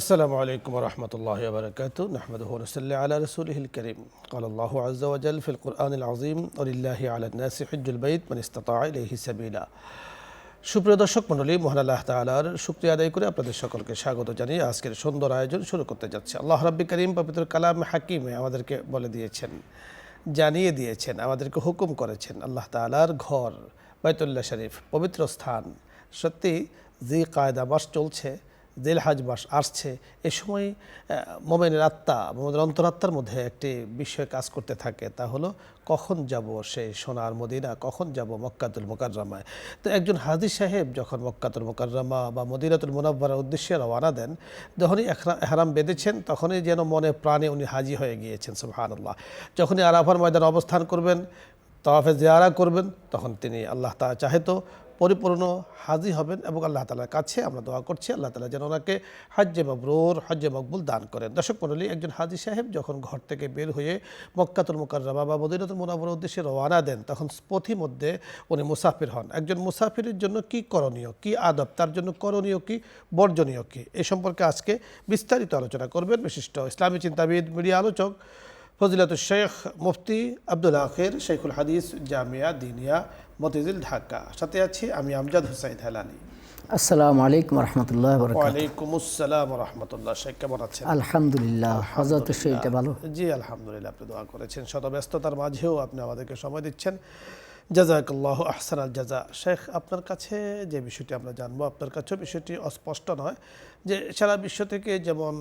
السلام عليكم ورحمة الله وبركاته نحمده ونصلي على رسوله الكريم قال الله عز وجل في القرآن العظيم ولله على الناس حج البيت من استطاع إليه سبيلا সুপ্রিয় দর্শক মণ্ডলী, মহান আল্লাহ তাআলার শুকরিয়া আদায় করে আপনাদের সকলকে স্বাগত জানিয়ে আজকের সুন্দর আয়োজন শুরু করতে যাচ্ছি। আল্লাহ রাব্বি করিম পবিত্র কালাম হাকিমে আমাদেরকে বলে দিয়েছেন, জানিয়ে দিয়েছেন, আমাদেরকে হুকুম করেছেন আল্লাহ তাআলার ঘর বাইতুল্লাহ শরীফ পবিত্র স্থান। সত্যি যে কায়দা মাস চলছে, জিলহজ মাস আসছে, এ সময় মোমেনের আত্মা, মোমেনের অন্তরাত্মার মধ্যে একটি বিষয় কাজ করতে থাকে, তা হলো কখন যাব সেই সোনার মদিনা, কখন যাব মক্কাতুল মুকাররমায়। তো একজন হাজী সাহেব যখন মক্কাতুল মুকাররমা বা মদিনাতুল মুনাওয়ারার উদ্দেশ্যে রওনা দেন, যখনই ইহরাম বেঁধেছেন তখনই যেন মনে প্রাণে উনি হাজী হয়ে গিয়েছেন। সুবহানাল্লাহ। যখনই আরাফার ময়দানে অবস্থান করবেন, তাওয়াফে জিয়ারা করবেন, তখন তিনি আল্লাহ তাআলা চাহে তো পরিপূর্ণ হাজী হবেন এবং আল্লাহ তাআলার কাছে আমরা দোয়া করছি আল্লাহ তাআলা যেন ওনাকে হজ্জে মাবরুর, হজ্জে মকবুল দান করেন। দর্শক মণ্ডলী, একজন হাজী সাহেব যখন ঘর থেকে বের হয়ে মক্কাতুল মুকাররমা বা মদিনাতুল মুনাওয়ারার উদ্দেশ্যে রওনা দেন, তখন পথিমধ্যে উনি মুসাফির হন। একজন মুসাফিরের জন্য কি করণীয়, কি আদব, তার জন্য করণীয় কি, বর্জনীয় কি, এ সম্পর্কে আজকে বিস্তারিত আলোচনা করবেন বিশিষ্ট ইসলামী চিন্তাবিদ, মিডিয়া আলোচক ফজিলাতুল শেখ মুফতি আব্দুল আখির, শেখুল হাদিস, জামিয়া দিনিয়া মতিঝিল, ঢাকা। সাথে আছি আমি আমজাদ হুসাইন হেলালি। আসসালামু আলাইকুম রাহমাতুল্লাহি ওয়া বারাকাতুহু। ওয়ালাইকুম আসসালাম ওয়া রাহমাতুল্লাহ। শেখ কেমন আছেন? আলহামদুলিল্লাহ, হযরতের শরীরটা ভালো? জি আলহামদুলিল্লাহ, আপনি দোয়া করেছেন, শত ব্যস্ততার মাঝেও আপনি আমাদেরকে সময় দিচ্ছেন, জাযাকাল্লাহু আহসানাল জাযা। শেখ, আপনার কাছে যে বিষয়টি আমরা জানবো, আপনার কাছেও বিষয়টি অস্পষ্ট নয় যে সারা বিশ্ব থেকে যেমন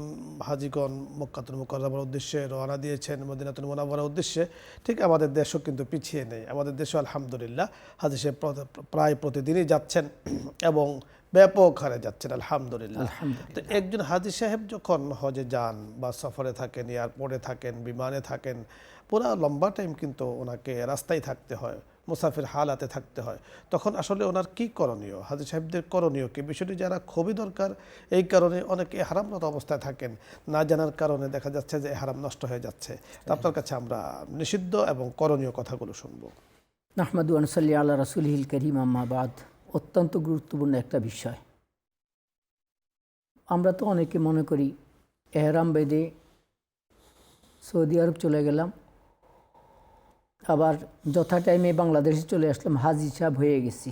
হাজীগণ মক্কাতুল মুকাররমার উদ্দেশ্যে রওনা দিয়েছেন, মদিনাতুল মুনাওয়ারার উদ্দেশ্যে, ঠিক আমাদের দেশও কিন্তু পিছিয়ে নেই। আমাদের দেশও আলহামদুলিল্লাহ হাজী সাহেব প্রায় প্রতিদিনই যাচ্ছেন এবং ব্যাপক হারে যাচ্ছেন আলহামদুলিল্লাহ। তো একজন হাজী সাহেব যখন হজে যান বা সফরে থাকেন, এয়ারপোর্টে থাকেন, বিমানে থাকেন, পুরা লম্বা টাইম কিন্তু ওনাকে রাস্তায় থাকতে হয়, মুসাফির হালাতে থাকতে হয়, তখন আসলে ওনার কি করণীয়, হাজী সাহেবদের করণীয় কি, বিষয়টি যারা খুবই দরকার। এই কারণে অনেকে হারামরত অবস্থায় থাকেন, না জানার কারণে দেখা যাচ্ছে যে হারাম নষ্ট হয়ে যাচ্ছে। তো আপনার কাছে আমরা নিষিদ্ধ এবং করণীয় কথাগুলো শুনবো। নাহমাদু ওয়া নুসাল্লি আলা রাসূলিহিল কারীম, আম্মা বাদ। অত্যন্ত গুরুত্বপূর্ণ একটা বিষয়। আমরা তো অনেকে মনে করি ইহরাম বেঁধে সৌদি আরব চলে গেলাম, আবার যথা টাইমে বাংলাদেশে চলে আসলাম, হাজী সাহেব হয়ে গেছি।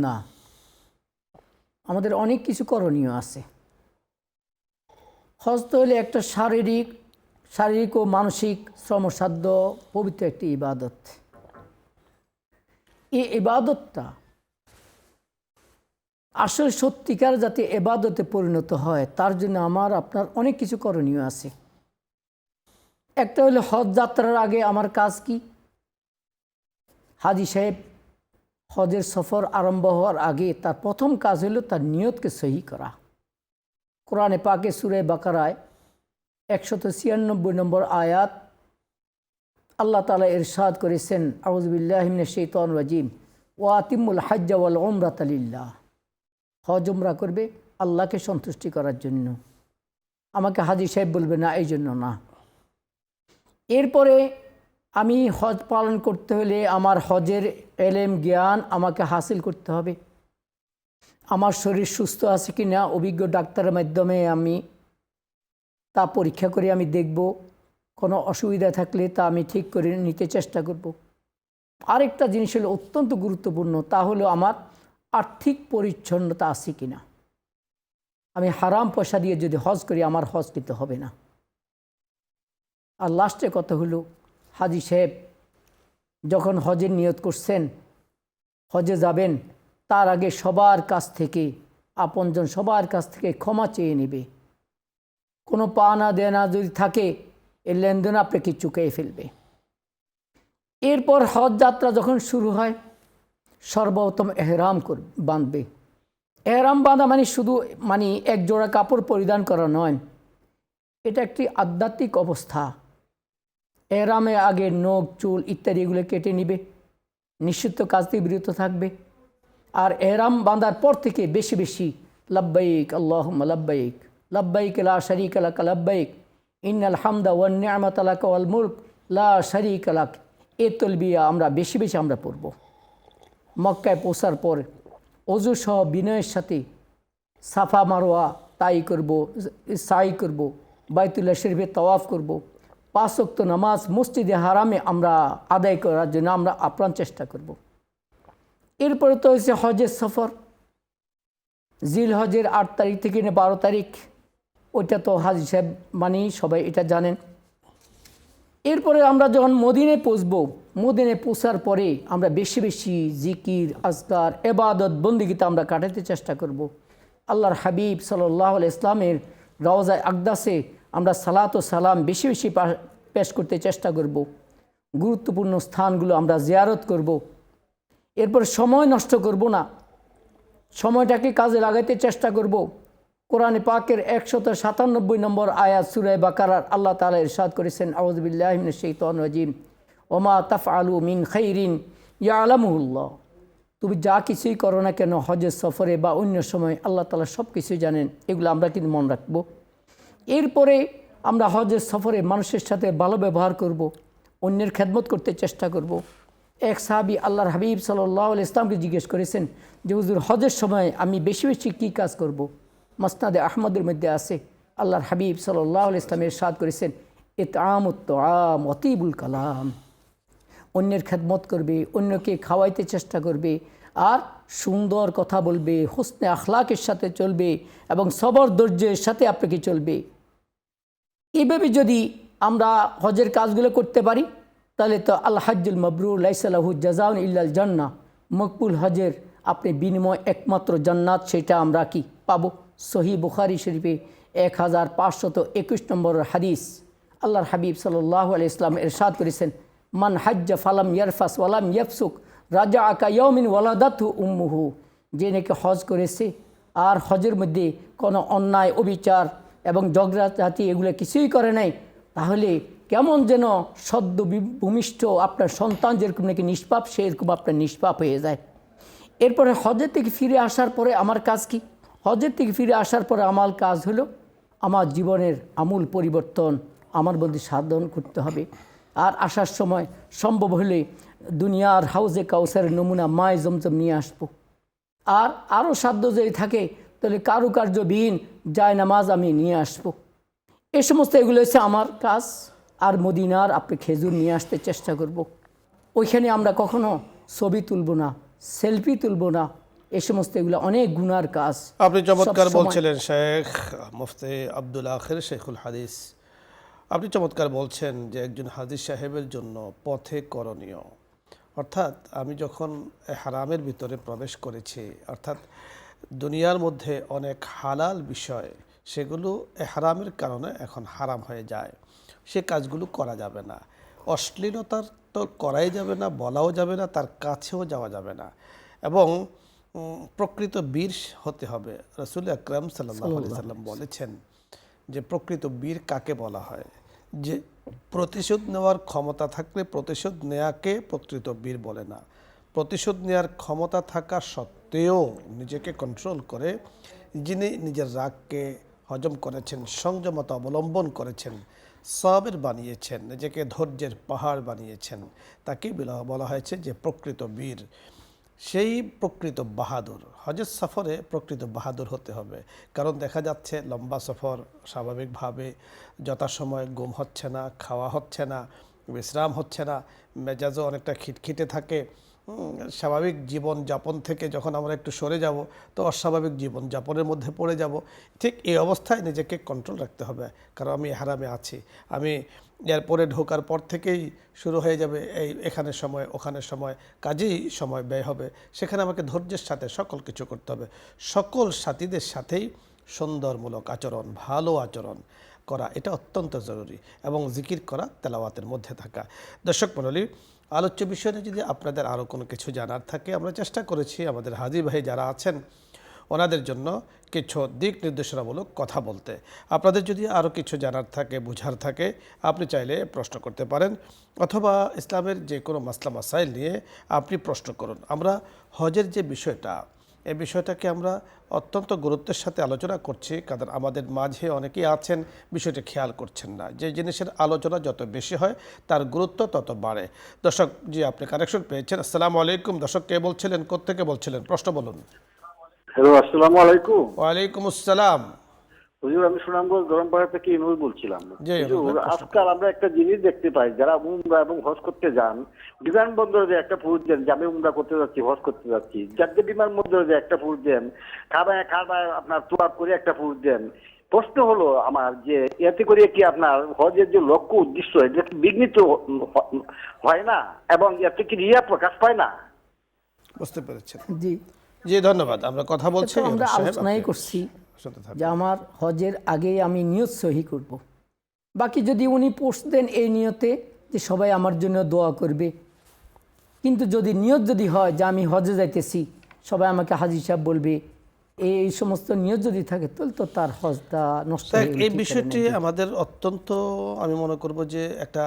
না, আমাদের অনেক কিছু করণীয় আছে। হজ তো হলে একটা শারীরিক ও মানসিক শ্রমসাধ্য পবিত্র একটি ইবাদত। এই ইবাদতটা আসলে সত্যিকার যাতে ইবাদতে পরিণত হয়, তার জন্য আমার আপনার অনেক কিছু করণীয় আছে। একটা হলো হজ যাত্রার আগে আমার কাজ কি। হাজী সাহেব হজের সফর আরম্ভ হওয়ার আগে তার প্রথম কাজ হলো তার নিয়তকে সহি করা। কোরআনে পাকে সূরা বাকারায় 196 নম্বর আয়াত আল্লাহ তাআলা ইরশাদ করেছেন, আউযু বিল্লাহি মিনাশ শাইতানির রাজিম, ওয়া আতিমুল হজ্জা ওয়াল উমরাতা লিল্লাহ। হজ উমরা করবে আল্লাহকে সন্তুষ্টি করার জন্য, আমাকে হাজী সাহেব বলবে না, এই জন্য না। এরপরে আমি হজ পালন করতে হলে আমার হজের এলেম জ্ঞান আমাকে হাসিল করতে হবে। আমার শরীর সুস্থ আছে কি না অভিজ্ঞ ডাক্তারের মাধ্যমে আমি তা পরীক্ষা করে আমি দেখব, কোনো অসুবিধা থাকলে তা আমি ঠিক করে নিতে চেষ্টা করব। আরেকটা জিনিস হলো অত্যন্ত গুরুত্বপূর্ণ, তা হলো আমার আর্থিক পরিচ্ছন্নতা আছে কি না। আমি হারাম পয়সা দিয়ে যদি হজ করি আমার হজ কিন্তু হবে না। আর লাস্টে কথা হলো, হাজী সাহেব যখন হজের নিয়ত করছেন, হজে যাবেন, তার আগে সবার কাছ থেকে, আপনজন সবার কাছ থেকে ক্ষমা চেয়ে নেবে। কোনো পাওনা দেনা যদি থাকে এর লেনদেন আপনাকে চুকিয়ে ফেলবে। এরপর হজ যাত্রা যখন শুরু হয়, সর্বপ্রথম এহরাম বাঁধবে। এহরাম বাঁধা মানে শুধু এক জোড়া কাপড় পরিধান করা নয়, এটা একটি আধ্যাত্মিক অবস্থা। এহরামে আগে নখ, চুল ইত্যাদি এগুলো কেটে নিবে, নিষিদ্ধ কাজ থেকে বিরত থাকবে। আর এহরাম বাঁধার পর থেকে বেশি বেশি লাব্বাইক আল্লাহুম্মা লাব্বাইক, লাব্বাইক লা শারীকা লাক লাব্বাইক, ইন্নাল হামদা ওয়ান নি'মাতা লাক ওয়াল মুলক লা শারীকা লাক, এই তালবিয়া আমরা বেশি বেশি আমরা পড়ব। মক্কায় পৌঁছার পর অজু সহ বিনয়ের সাথে সাফা মারোয়া তাই করব, সাই করব, বাইতুল্লাহ শরীফে তাওয়াফ করব, 5 ওয়াক্ত নামাজ মসজিদে হারামে আমরা আদায় করার জন্য আমরা আপ্রাণ চেষ্টা করব। এরপরে তো হচ্ছে হজের সফর, জিল হজের 8 তারিখ থেকে 12 তারিখ, ওইটা তো হাজি সাহেব মানেই সবাই এটা জানেন। এরপরে আমরা যখন মদিনায় পৌঁছবো, মদিনায় পৌঁছার পরে আমরা বেশি বেশি জিকির, আজকার, এবাদত, বন্দিগিতে আমরা কাটাতে চেষ্টা করব। আল্লাহর হাবিব সাল্লাল্লাহু আলাইহি ইসলামের রওজায়ে আকদাসে আমরা সালাত ও সালাম বেশি বেশি পেশ করতে চেষ্টা করব। গুরুত্বপূর্ণ স্থানগুলো আমরা জিয়ারত করব। এরপর সময় নষ্ট করব না, সময়টাকে কাজে লাগাইতে চেষ্টা করব। কোরআনে পাকের 197 নম্বর আয়াত সূরা বাকারার আল্লাহ তাআলা ইরশাদ করেছেন, আউযু বিল্লাহি মিনাশ শাইতানির রাজিম, ওমা তাফআলু মিন খাইরিন ইয়ালামুহুল্লাহ। তুমি যা কিছুই করো না কেন হজের সফরে বা অন্য সময় আল্লাহ তাআলা সব কিছুই জানেন। এগুলো আমরা কিন্তু মনে রাখব। এরপরে আমরা হজের সফরে মানুষের সাথে ভালো ব্যবহার করব, অন্যের খেদমত করতে চেষ্টা করব। এক সাহাবী আল্লাহর হাবিব সাল্লাল্লাহু আলাইহি ইসলামকে জিজ্ঞেস করেছেন যে হুজুর, হজের সময় আমি বেশি বেশি কী কাজ করব? মাসনাদে আহমদের মধ্যে আছে, আল্লাহর হাবিব সাল্লাল্লাহু আলাইহি ইসলাম ইরশাদ করেছেন, ইতআমুত তাআম ওয়া তিবুল কালাম। অন্যের খেদমত করবে, অন্যকে খাওয়াইতে চেষ্টা করবে, আর সুন্দর কথা বলবে, হুসনে আখলাকের সাথে চলবে এবং সবর ধৈর্যের সাথে আপনাকে চলবে। এইভাবে যদি আমরা হজের কাজগুলো করতে পারি তাহলে তো আল হাজ্জুল মাবরুর লাইসা লাহু জাযাউন ইল্লাল জান্নাহ, মকবুল হজের আপনি বিনিময় একমাত্র জান্নাত, সেটা আমরা কি পাবো। সহিহ বুখারী শরীফে 1521 নম্বর হাদিস, আল্লাহর হাবিব সাল্লাল্লাহু আলাইহি ইসলাম ইরশাদ করেছেন, মান হাজ্জা ফালাম ইয়ারফাস ওয়ালাম ইয়াফসুক রাজাআ কায়াউমিন ওয়ালাদাতহু উম্মুহু। যে নাকি হজ করেছে আর হজের মধ্যে কোনো অন্যায়, অবিচার এবং ঝগড়াঝাটি এগুলো কিছুই করে নাই, তাহলে কেমন যেন সদ্য ভূমিষ্ঠ আপনার সন্তান যেরকম নাকি নিষ্পাপ, সেরকম আপনার নিষ্পাপ হয়ে যায়। এরপরে হজের থেকে ফিরে আসার পরে আমার কাজ কি? হজের থেকে ফিরে আসার পরে আমার কাজ হলো আমার জীবনের আমূল পরিবর্তন আমার মধ্যে সাধন করতে হবে। আর আসার সময় সম্ভব হলে দুনিয়ার হাউজে কাউসারের নমুনা মায়ে জমজম নিয়ে আসবো। আর আরও সাধ্য যদি থাকে তাহলে কারুকার্যবিহীন যায় নামাজ আমি নিয়ে আসবো। এই সমস্ত এগুলো হচ্ছে আমার কাজ। আর মদিনার আপনি খেজুর নিয়ে আসতে চেষ্টা করব। ওইখানে আমরা কখনো ছবি তুলব না, সেলফি তুলব না, এই সমস্ত এগুলো অনেক গুনার কাজ। আপনি চমৎকার বলছিলেন শেখ মুফতি আব্দুল আখির শেখুল হাদিস, আপনি চমৎকার বলছেন যে একজন হাদিস সাহেবের জন্য পথে করণীয়, অর্থাৎ আমি যখন হারামের ভিতরে প্রবেশ করেছি, অর্থাৎ দুনিয়ার মধ্যে অনেক হালাল বিষয় সেগুলো হারামের কারণে এখন হারাম হয়ে যায়, সে কাজগুলো করা যাবে না। অশ্লীলতার তো করাই যাবে না, বলাও যাবে না, তার কাছেও যাওয়া যাবে না, এবং প্রকৃত বীর হতে হবে। রাসূল আকরাম সাল্লাল্লাহু আলাইহি সাল্লাম বলেছেন যে প্রকৃত বীর কাকে বলা হয়? যে প্রতিশোধ নেওয়ার ক্ষমতা থাকলে প্রতিশোধ নেয়াকে প্রকৃত বীর বলে না। প্রতিশোধ নেওয়ার ক্ষমতা থাকা সত্ত্বেও নিজেকে কন্ট্রোল করে, যিনি নিজের রাগকে হজম করেছেন, সংযমতা অবলম্বন করেছেন, সাবের বানিয়েছেন, নিজেকে ধৈর্যের পাহাড় বানিয়েছেন, তাকেই বলা হয়েছে যে প্রকৃত বীর। সেই প্রকৃত বাহাদুর হজের সফরে প্রকৃত বাহাদুর হতে হবে। কারণ দেখা যাচ্ছে লম্বা সফর, স্বাভাবিকভাবে যথাসময় ঘুম হচ্ছে না, খাওয়া হচ্ছে না, বিশ্রাম হচ্ছে না, মেজাজও অনেকটা খিটখিটে থাকে। স্বাভাবিক জীবন যাপন থেকে যখন আমরা একটু সরে যাব তো অস্বাভাবিক জীবন যাপনের মধ্যে পড়ে যাব। ঠিক এই অবস্থায় নিজেকে কন্ট্রোল রাখতে হবে, কারণ আমি হারামে আছি। আমি এরপরে ঢোকার পর থেকেই শুরু হয়ে যাবে এখানে সময়, ওখানে সময়, কাজেই সময় ব্যয় হবে। সেখানে আমাকে ধৈর্যের সাথে সকল কিছু করতে হবে। সকল সাথীদের সাথেই সুন্দরমূলক আচরণ, ভালো আচরণ করা, এটা অত্যন্ত জরুরি, এবং জিকির করা, তেলাওয়াতের মধ্যে থাকা। দর্শক মণ্ডলী, আলোচ্য বিষয়ে যদি আপনাদের আরও কোনো কিছু জানার থাকে, আমরা চেষ্টা করেছি আমাদের হাজী ভাই যারা আছেন ওনাদের জন্য কিছু দিক নির্দেশনামূলক কথা বলতে। আপনাদের যদি আরও কিছু জানার থাকে, বুঝার থাকে, আপনি চাইলে প্রশ্ন করতে পারেন, অথবা ইসলামের যে কোনো মাসলা মাসাইল নিয়ে আপনি প্রশ্ন করুন। আমরা হজের যে বিষয়টা, এই বিষয়টাকে আমরা অত্যন্ত গুরুত্বের সাথে আলোচনা করছি, কারণ আমাদের মাঝে অনেকেই আছেন বিষয়টি খেয়াল করছেন না। যে জিনিসের আলোচনা যত বেশি হয় তার গুরুত্ব তত বাড়ে। দর্শক জি, আপনি কানেকশন পেয়েছেন। আসসালামু আলাইকুম। দর্শক কে বলছিলেন, কোত্থেকে বলছিলেন, প্রশ্ন বলুন। হ্যালো, আসসালামু আলাইকুম। ওয়ালাইকুম আসসালাম। হুজুর, আমি সুনামগঞ্জ ধরমপাড়া থেকে ইনুল বলছিলাম। জি, হুজুর, অনুরোধ, প্রশ্ন আজকাল আমরা একটা জিনিস দেখতে পাই, যারা উমরা এবং হজ করতে যান, বিমানবন্দরে যে একটা ফুট দেন যে আমি উমরা করতে যাচ্ছি, হজ করতে যাচ্ছি, যাদের বিমানবন্দরে যে একটা ফুট দেন, খাবায় খাবায় আপনার তোয়াব করে একটা ফুট দেন। প্রশ্ন হলো আমার যে এতে করে কি আপনার হজের যে লক্ষ্য উদ্দেশ্য এটা কি বিঘ্নিত হয় না, এবং এতে কি রিয়া প্রকাশ পায় না? বুঝতে পেরেছেন। জি, জি, ধন্যবাদ। আমরা কথা বলছি, তো আমরা ইউনুস সাহেব, আলোচনাই আপনি করছি শুনতে থাকুন। যে আমার হজের আগে আমি নিয়ত সহি করব। বাকি যদি উনি পোস্ট দেন এই নিয়তে যে সবাই আমার জন্য দোয়া করবে, কিন্তু যদি নিয়ত যদি হয় যে আমি হজে যাইতেছি, সবাই আমাকে হাজী সাহেব বলবে, এই সমস্ত নিয়ত যদি থাকে তাহলে তো তার হজটা নষ্ট হয়ে গেল। এই বিষয়টি আমাদের অত্যন্ত, আমি মনে করব যে একটা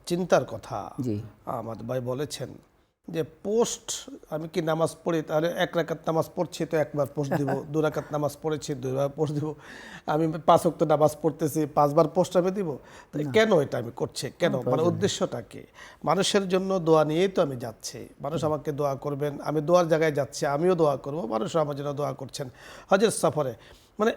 চিন্তার কথা। জি, আমাদের ভাই বলেছেন যে পোস্ট, আমি কি নামাজ পড়ি তাহলে 1 রাকাত নামাজ পড়ছি তো একবার পোস্ট দিব, 2 রাকাত নামাজ পড়েছি 2বার পোস্ট দিব, আমি 5 ওয়াক্ত নামাজ পড়তেছি 5বার পোস্ট আমি দিব। তো কেন এটা আমি করছি, কেন, মানে উদ্দেশ্যটা কি? মানুষের জন্য দোয়া নিয়েই তো আমি যাচ্ছি, মানুষ আমাকে দোয়া করবেন, আমি দোয়ার জায়গায় যাচ্ছি, আমিও দোয়া করব, মানুষ আমার জন্য দোয়া করছেন হজের সফরে। মানে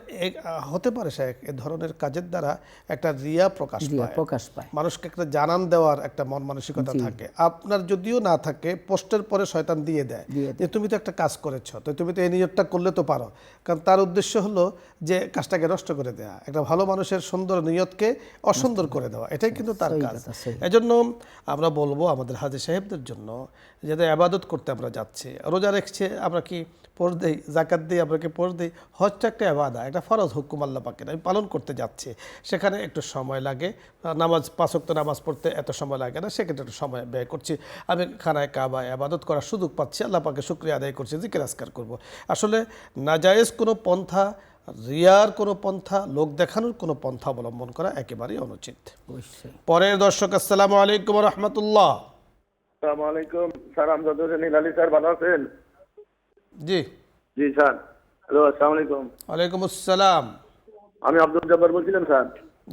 হতে পারে শেখ এ ধরনের কাজের দ্বারা একটা রিয়া প্রকাশ পায়, প্রকাশ পায়। মানুষকে একটা জানান দেওয়ার একটা মন মানসিকতা থাকে। আপনার যদিও না থাকে, পোস্টের পরে শয়তান দিয়ে দেয় যে তুমি তো একটা কাজ করেছো, তো তুমি তো এই নিয়তটা করলে তো পারো। কারণ তার উদ্দেশ্য হলো যে কাজটাকে নষ্ট করে দেওয়া, একটা ভালো মানুষের সুন্দর নিয়তকে অসুন্দর করে দেওয়া, এটাই কিন্তু তার কাজ। এজন্য আমরা বলবো আমাদের হাজী সাহেবদের জন্য, যাদের আবাদত করতে আমরা যাচ্ছি, রোজা রেখেছে আমরা কি পোস্ট দেই, জাকাত দিই আমরা কি পোস্ট দিই, হজটা একটা আবাদা, একটা ফরজ হুকুম আল্লাহ পাকের, আমি পালন করতে যাচ্ছি, সেখানে একটু সময় লাগে। নামাজ 5 ওয়াক্ত নামাজ পড়তে এত সময় লাগে না, সেক্ষেত্রে একটু সময় ব্যয় করছি। আমি খানায় কাবায় আবাদত করার সুযোগ পাচ্ছি, আল্লাহ পাকে শুকরিয়া আদায় করছি, জিকির আজকার করব। আসলে নাজায়েজ কোনো পন্থা, রিয়ার কোনো পন্থা, লোক দেখানোর কোনো পন্থা অবলম্বন করা একেবারেই অনুচিত। পরের দর্শক, আসসালামু আলাইকুম রহমতুল্লাহ। আসসালামু আলাইকুম স্যার, আমজাদ হোসেন হিলালি স্যার, ভালো আছেন? জি জি স্যার, হ্যালো, আসসালামু আলাইকুম। ওয়ালাইকুম আসসালাম। আমি আব্দুল জব্বার বলছিলাম স্যার।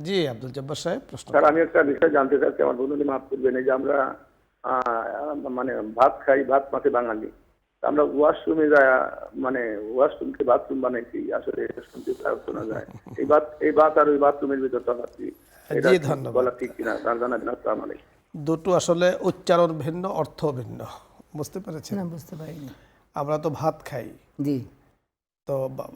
জি আব্দুল জব্বার সাহেব, প্রশ্ন। স্যার, আমি একটা বিষয় জানতে চাচ্ছি, আমার বন্ধুকে মাফ করবেন। এই যে আমরা মানে ভাত খাই, ভাত মাখে বাঙালি, তা আমরা ওয়াশরুমে যায়, মানে ওয়াশরুমকে বাথরুম বানাইছি, আসলে এটা শুনতে খারাপ শোনা যায়। এই ভাত আর ওই বাথরুমের ভিতর তফাৎ কি, এটা জি, ধন্যবাদ। বলা ঠিক কিনা তার জানাবেন। আসসালামু আলাইকুম। দুটো আসলে উচ্চারণ ভিন্ন, অর্থ ভিন্ন, বুঝতে পেরেছেন? না, বুঝতে পারিনি। আমরা তো ভাত খাই, জি, তো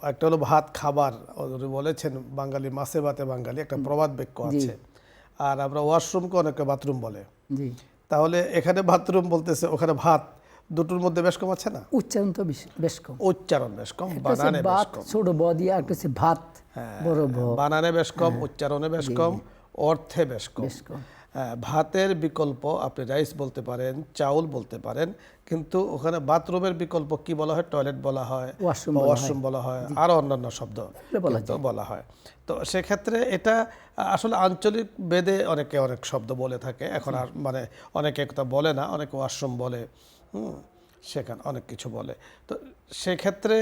একটা হলো ভাত খাবার, উনি বলেছেন বাঙালি মাছে ভাতে বাঙালি, একটা প্রবাদ বাক্য আছে। আর আমরা ওয়াশরুমকে অনেকে বাথরুম বলে। জি, তাহলে এখানে বাথরুম বলতেছে, ওখানে ভাত, দুটোর মধ্যে বেশ কম আছে না? উচ্চারণ তো বেশ কম। উচ্চারণ বেশ কম, বানানে বেশ কম। ছোট ব দিয়ে আর কিছু ভাত, বড় ভ, বানানে বেশ কম, উচ্চারণে বেশ কম, অর্থে বেশ কম। ভাতের বিকল্প আপনি রাইস বলতে পারেন, চাউল বলতে পারেন, কিন্তু ওখানে বাথরুমের বিকল্প কি বলা হয়? টয়লেট বলা হয়, ওয়াশরুম বলা হয়, আরো অন্যান্য শব্দ বলা হয়। তো সেক্ষেত্রে এটা আসলে আঞ্চলিক ভেদে অনেকে অনেক শব্দ বলে থাকে। এখন আর মানে অনেকে কথা বলে না, অনেকে ওয়াশরুম বলে, সেখানে অনেক কিছু বলে। তো সেক্ষেত্রে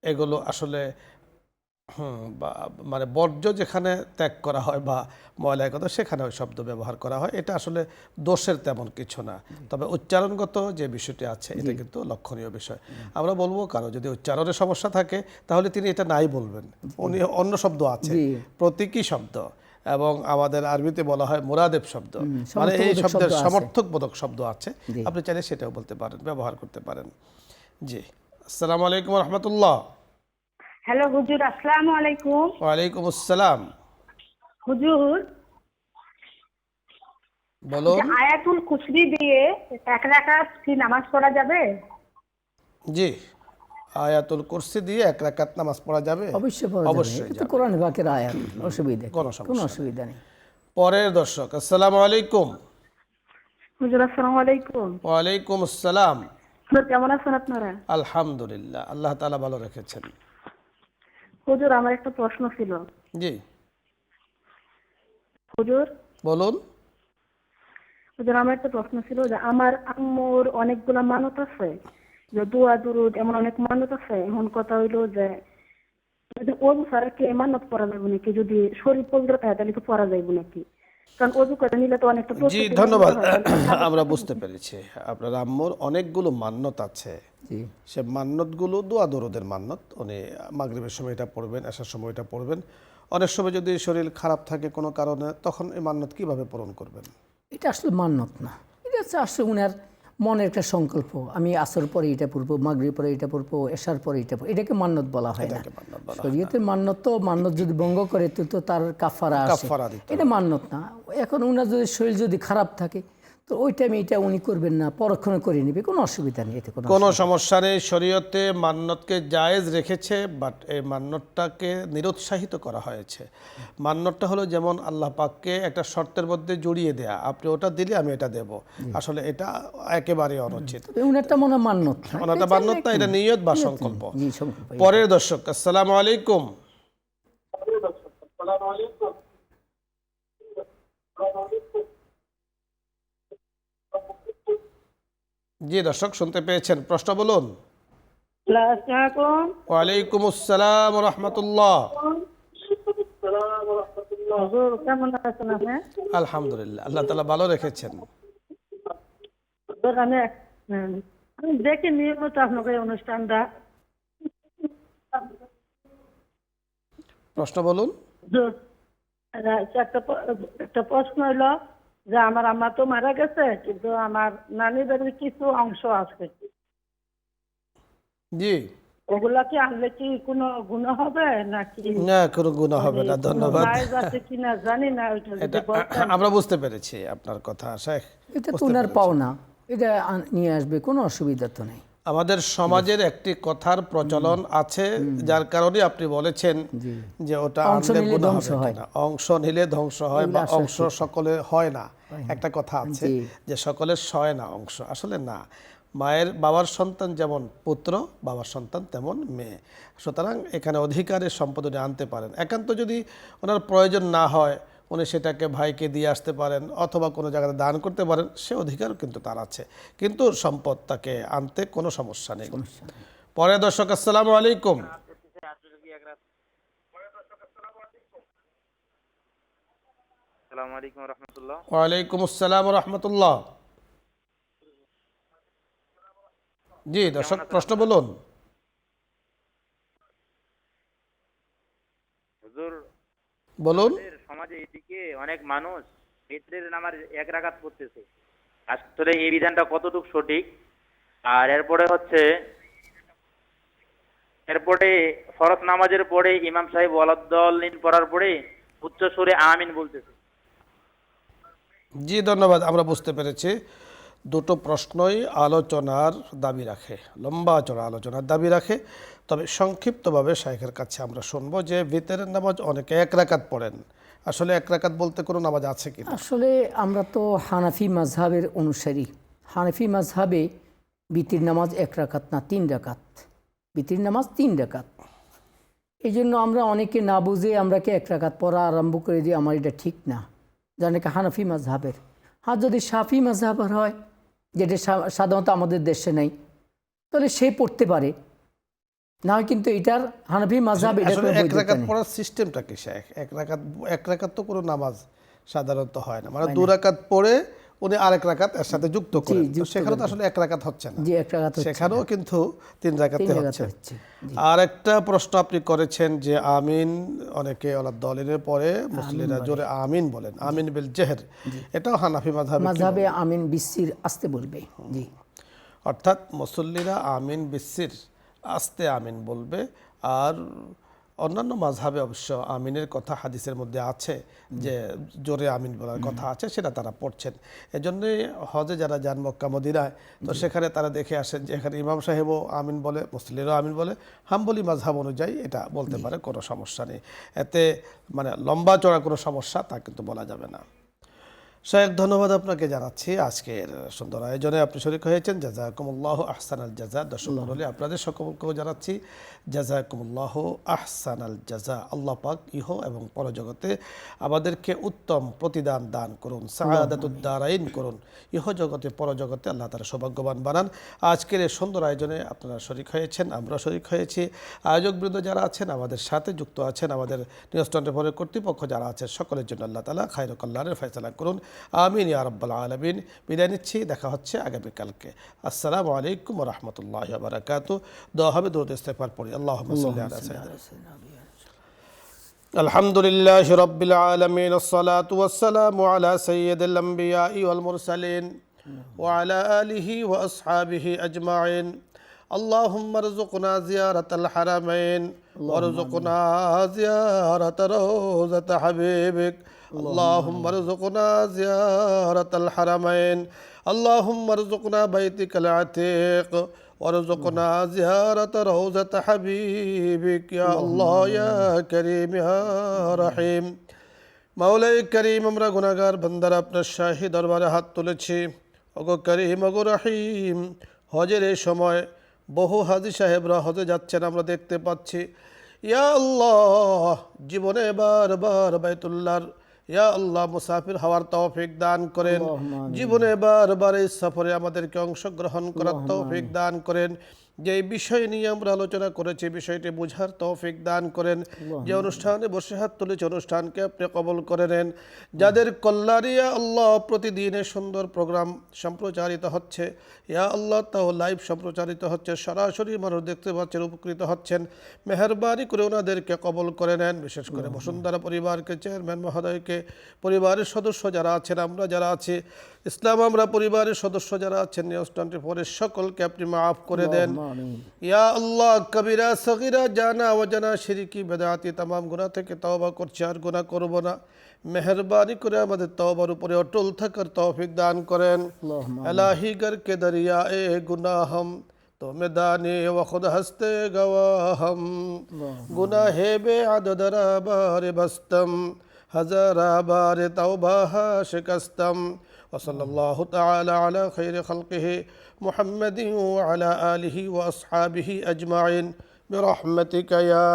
এগুলো আসলে মানে বর্জ্য যেখানে ত্যাগ করা হয় বা ময়লার কথা, সেখানে ওই শব্দ ব্যবহার করা হয়। এটা আসলে দোষের তেমন কিছু না, তবে উচ্চারণগত যে বিষয়টি আছে এটা কিন্তু লক্ষণীয় বিষয়। আমরা বলবো কারো যদি উচ্চারণের সমস্যা থাকে তাহলে তিনি এটা নাই বলবেন। উনি অন্য শব্দ আছে, প্রতীকী শব্দ, এবং আমাদের আরবিতে বলা হয় মুরাদেব শব্দ, মানে এই শব্দের সমর্থকবোধক শব্দ আছে, আপনি চাইলে সেটাও বলতে পারেন, ব্যবহার করতে পারেন। জি, আসসালামু আলাইকুম রহমতুল্লাহ। হ্যালো হুজুর, আসসালামু আলাইকুম। ওয়ালাইকুম আসসালাম। হুজুর, বলুন। আয়াতুল কুরসি দিয়ে 1 রাকাত কি নামাজ পড়া যাবে? জি, আয়াতুল কুরসি দিয়ে 1 রাকাত নামাজ পড়া যাবে, অবশ্যই যাবে। কোরআন পাকের আয়াত, অসুবিধা কোনো অসুবিধা নেই। পরের দর্শক, আসসালামু আলাইকুম। হুজুর, আসসালামু আলাইকুম। ওয়ালাইকুম আসসালাম। হুজুর, কেমন আছেন আপনারা? আলহামদুলিল্লাহ, আল্লাহ তাআলা ভালো রেখেছেন। হুজুর, আমার একটা প্রশ্ন ছিল। জি হুজুর, বলুন। হুজুর, আমার একটা প্রশ্ন ছিল যে আমার আম্মুর অনেকগুলা মানত আছে, যে দোয়া দুরুদ এমন অনেক মানত আছে। এখন কথা হইলো যে যদি ওযু ছাড়া কি মানত পড়া যাবে নাকি? যদি শরীর পবিত্র থাকে তাহলে কি পড়া যাবে নাকি? কারণ অজু করে নিলে তো অনেকটা জি প্রস্তুতি নিতে ধন্যবাদ। হয়, তাহলে আমরা বুঝতে পেরেছি আপনার আম্মুর অনেকগুলো মান্যত আছে, জি সে মান্যতগুলো দোয়া দরুদের মান্যত। উনি মাগরিবের সময় এটা পড়বেন, আসার সময় এটা পড়বেন। অনেক সময় যদি শরীর খারাপ থাকে কোনো কারণে, তখন এই মান্যত কিভাবে পূরণ করবেন? এটা আসলে মান্যত না, এটা হচ্ছে আসলে উনার মনের একটা সংকল্প, আমি আসর পরে এটা পড়বো, মাগরিব পরে এটা পড়বো, এশার পরে এটা পড়বো, এটাকে মান্যত বলা হয় না। এটাকে মান্যত বলা হয় না। শরীয়তের মান্যত তো, মান্যত যদি ভঙ্গ করে তো তার কাফারা আসে, কাফারা দিতে এটা মান্যত না। এখন উনার যদি শরীর যদি খারাপ থাকে তো ওই টাইমে এটা উনি করবেন না, পরক্ষণে করে নেবে, কোনো অসুবিধা নেই, এতে কোনো সমস্যা নেই। শরীয়তে মান্যতকে জায়েজ রেখেছে, বাট এই মান্যতটাকে নিরুৎসাহিত করা হয়েছে। মান্যতটা হলো যেমন আল্লাহ পাককে একটা শর্তের মধ্যে জড়িয়ে দেয়া, আপনি ওটা দিলে আমি এটা দেব, আসলে এটা একেবারে অনুচিত। উনারটা মনে হয় মান্যত না, ওনাটা মান্যত না, এটা নিয়ত বা সংকল্প। জি সংকল্প। পরের দর্শক, আসসালামু আলাইকুম। জি দর্শক শুনতে পেয়েছেন, প্রশ্ন বলুন। ওয়ালাইকুম আসসালাম রহমতুল্লাহ। কেমন আছেন আপনি? আলহামদুলিল্লাহ, আল্লাহ তাআলা ভালো রেখেছেন। আমি দেখি নিয়মিত আপনাদের এই অনুষ্ঠানটা। প্রশ্ন বলুন। একটা প্রশ্ন হইলো যে আমার আম্মা তো মারা গেছে, কিন্তু আমার নানিদের কিছু অংশ আছে, জি ওগুলা কি আনলে কি কোনো গুনাহ হবে নাকি না, কোনো গুনাহ হবে না। ধন্যবাদ। জায়েজ আছে কিনা জানি না, ওইটা যদি এটা বলতেন। আমরা বুঝতে পেরেছি আপনার কথা শেখ। এটা তো উনার পাওনা, এটা নিয়ে আসবে, কোনো অসুবিধা তো নেই। আমাদের সমাজের একটি কথার প্রচলন আছে, যার কারণে আপনি বলেছেন যে ওটা অংশ আনলে নিলে গুনাহ ধ্বংস হবে হয়। কিনা। অংশ নিলে ধ্বংস হয় বা অংশ সকলে হয় না, একটা কথা আছে যে সকলের সয় না অংশ, আসলে না। মায়ের বাবার সন্তান যেমন পুত্র, বাবার সন্তান তেমন মেয়ে, সুতরাং এখানে অধিকারের সম্পদ উনি আনতে পারেন। একান্ত যদি ওনার প্রয়োজন না হয়, উনি সেটাকে ভাইকে দিয়ে আসতে পারেন অথবা কোনো জায়গায় দান করতে পারেন, সে অধিকার কিন্তু তার আছে, কিন্তু সম্পদ তাকে আনতে কোনো সমস্যা নেই। পরে দর্শক, আসসালামু আলাইকুম। আসসালামু আলাইকুম রহমতুল্লাহ। ওয়ালাইকুম আসসালাম রহমতুল্লাহ। জি দর্শক, প্রশ্ন বলুন। হুজুর, বলুন। আমাদের সমাজে এদিকে অনেক মানুষ বিতরের নামাজ এক রাকাত পড়তেছে, আসলে এই বিধানটা কতটুকু সঠিক? আর এরপরে ফরজ নামাজের পরে ইমাম সাহেব ওয়ালাদ্দাল্লিন পড়ার পরে উচ্চ সুরে আমিন বলতেছে। জি ধন্যবাদ, আমরা বুঝতে পেরেছি। দুটো প্রশ্নই আলোচনার দাবি রাখে, লম্বা চড়া আলোচনার দাবি রাখে। তবে সংক্ষিপ্তভাবে শাইখের কাছে আমরা শুনবো যে ভিতরের নামাজ অনেকে এক রাকাত পড়েন, আসলে এক রাকাত বলতে কোনো নামাজ আছে কি? আসলে আমরা তো হানাফি মাযহাবের অনুসারী। হানাফি মাযহাবে বিতির নামাজ এক রাকাত না 3 রাকাত, বিতির নামাজ 3 রাকাত। এই জন্য আমরা অনেকে না বুঝে আমরা কি এক রাকাত পড়া আরম্ভ করে দিই, আমার এটা ঠিক না, জানে কি হানাফি মাযহাবের। আর যদি শাফি মাযহাবের হয়, যেটা সাধারণত আমাদের দেশে নেই, তাহলে সে পড়তে পারে না, কিন্তু এটার হানাফি মাযহাব এটা আসলে কোনো এক বৈধতা রাকাত নেই। পড়ার সিস্টেমটা কি শেখ? এক রাকাত তো কোনো নামাজ সাধারণত হয় না, মানে 2 রাকাত পড়ে উনি আরেক রাকাত এর সাথে যুক্ত করেন, তো সেখানে তো আসলে এক রাকাত হচ্ছে না, জি এক রাকাত হচ্ছে সেখানেও কিন্তু 3 রাকাতে হচ্ছে। হচ্ছে। আর একটা প্রশ্ন আপনি করেছেন যে আমিন, অনেকে ওয়ালাদ্দাল্লিনের পরে মুসলিরা জোরে আমিন বলেন, আমিন বিল জেহর, এটাও হানাফি মাযহাবে আমিন বিসির আসতে বলবে। জি, অর্থাৎ মুসল্লিরা আমিন বিসির আস্তে আমিন বলবে। আর অন্যান্য মাযহাবে অবশ্য আমিনের কথা হাদিসের মধ্যে আছে যে জোরে আমিন বলার কথা আছে, সেটা তারা পড়ছেন। এজন্যই হজে যারা যান মক্কা মদিনায়, তো সেখানে তারা দেখে আসেন যে এখানে ইমাম সাহেবও আমিন বলে, মুসল্লিরাও আমিন বলে। হাম্বলি মাযহাব অনুযায়ী এটা বলতে পারে, কোনো সমস্যা নেই, এতে মানে লম্বা চড়া কোনো সমস্যা তা কিন্তু বলা যাবে না। শায়েখ ধন্যবাদ আপনাকে জানাচ্ছি আজকের সুন্দর আয়োজনে আপনি শরীক হয়েছেন। জাযাকুমুল্লাহু আহসানাল জাযা। দর্শক মণ্ডলী, আপনাদের সকলকেও জানাচ্ছি জাযাকুমুল্লাহু আহসানাল জাযা। আল্লাহ পাক ইহ এবং পরজগতে আমাদেরকে উত্তম প্রতিদান দান করুন, সাআদাতুদ দারাইন করুন, ইহ জগতে পরজগতে আল্লাহ তাআলা সৌভাগ্যবান বানান। আজকের এই সুন্দর আয়োজনে আপনারা শরীক হয়েছেন, আমরা শরীক হয়েছি। আয়োজকবৃন্দ যারা আছেন, আমাদের সাথে যুক্ত আছেন, আমাদের নিউজ 24 কর্তৃপক্ষ যারা আছেন, সকলের জন্য আল্লাহ তাআলা খায়র ও কল্যাণের ফয়সালা করুন। আমিন ইয়া রাব্বাল আলামিন। বিদায় নিচ্ছি, দেখা হচ্ছে আগামীকালকে। আসসালামু আলাইকুম ওয়া রাহমাতুল্লাহি ওয়া বারাকাতুহু। দোয়া হবে, দরুদ ইস্তেগফার পড়ি। আল্লাহুম্মা সাল্লি আলা সাইয়্যিদিনা আলহামদুলিল্লাহি রাব্বিল আলামিন, আসসালাতু ওয়াসসালামু আলা সাইয়্যিদিল আমবিয়াই ওয়াল মুরসালিন ওয়া আলা আলিহি ওয়া আসহাবিহি আজমাইন। اللهم ارزقنا زيارة الحرمين وارزقنا زيارة روضة حبيبك. اللهم ارزقنا زيارة الحرمين. اللهم ارزقنا بيتك العتيق وارزقنا زيارة روضة حبيبك يا الله يا كريم يا رحيم. মাওলাই করিম, আমরা গুনাহগার বান্দারা আপনার শাহী দরবারে হাত তুলেছি। ওগো করিম, ওগো রহিম, হজের এই সময় বহু হাজী সাহেবরা হজে যাচ্ছেন, আমরা দেখতে পাচ্ছি। ইয়া আল্লাহ, জীবনে বারবার বাইতুল্লাহর ইয়া আল্লাহ মুসাফির হওয়ার তৌফিক দান করেন। জীবনে বারবার এই সফরে আমাদেরকে অংশগ্রহণ করার তৌফিক দান করেন। যে বিষয় নিয়ে আমরা আলোচনা করেছি, বিষয়টি বুঝার তৌফিক দান করেন। যে অনুষ্ঠানে বসে হাত তুলেছে, অনুষ্ঠানকে আপনি কবুল করে নেন। যাদের কল্যাণে ইয়া আল্লাহ প্রতিদিনের সুন্দর প্রোগ্রাম সম্প্রচারিত হচ্ছে, ইয়া আল্লাহ তাও লাইভ সম্প্রচারিত হচ্ছে, সরাসরি মানুষ দেখতে পাচ্ছেন, উপকৃত হচ্ছেন, মেহরবানি করে ওনাদেরকে কবুল করে নেন। বিশেষ করে বসুন্ধরা পরিবারকে, চেয়ারম্যান মহোদয়কে, পরিবারের সদস্য যারা আছেন, আমরা যারা আছি, ইসলাম আমরা পরিবারের সদস্য যারা আছেন, নিউজ 24 সকলকে আপনি মাফ করে দেন। ইয়া আল্লাহ, কবিরা সগীরা জানা অজানা শিরকি বেদাতি তামাম গুনাহ থেকে তওবা করছি, আর গুনাহ করব না। মেহরবানি করে আমাদের তওবার উপরে অটল থাকার তৌফিক দান করেন। ইলাহি গর কে দরিয়া এ গুনাহম তো মেদানে ও খুদ হস্তে গওয়াহম, গুনাহে বে আদদ রাবারে বস্তম, হাজারা বারে তওবা শিকস্তম। وصلى الله تعالى على خير خلقه محمد وعلى آله وأصحابه أجمعين برحمتك يا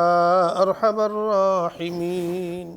أرحم الراحمين.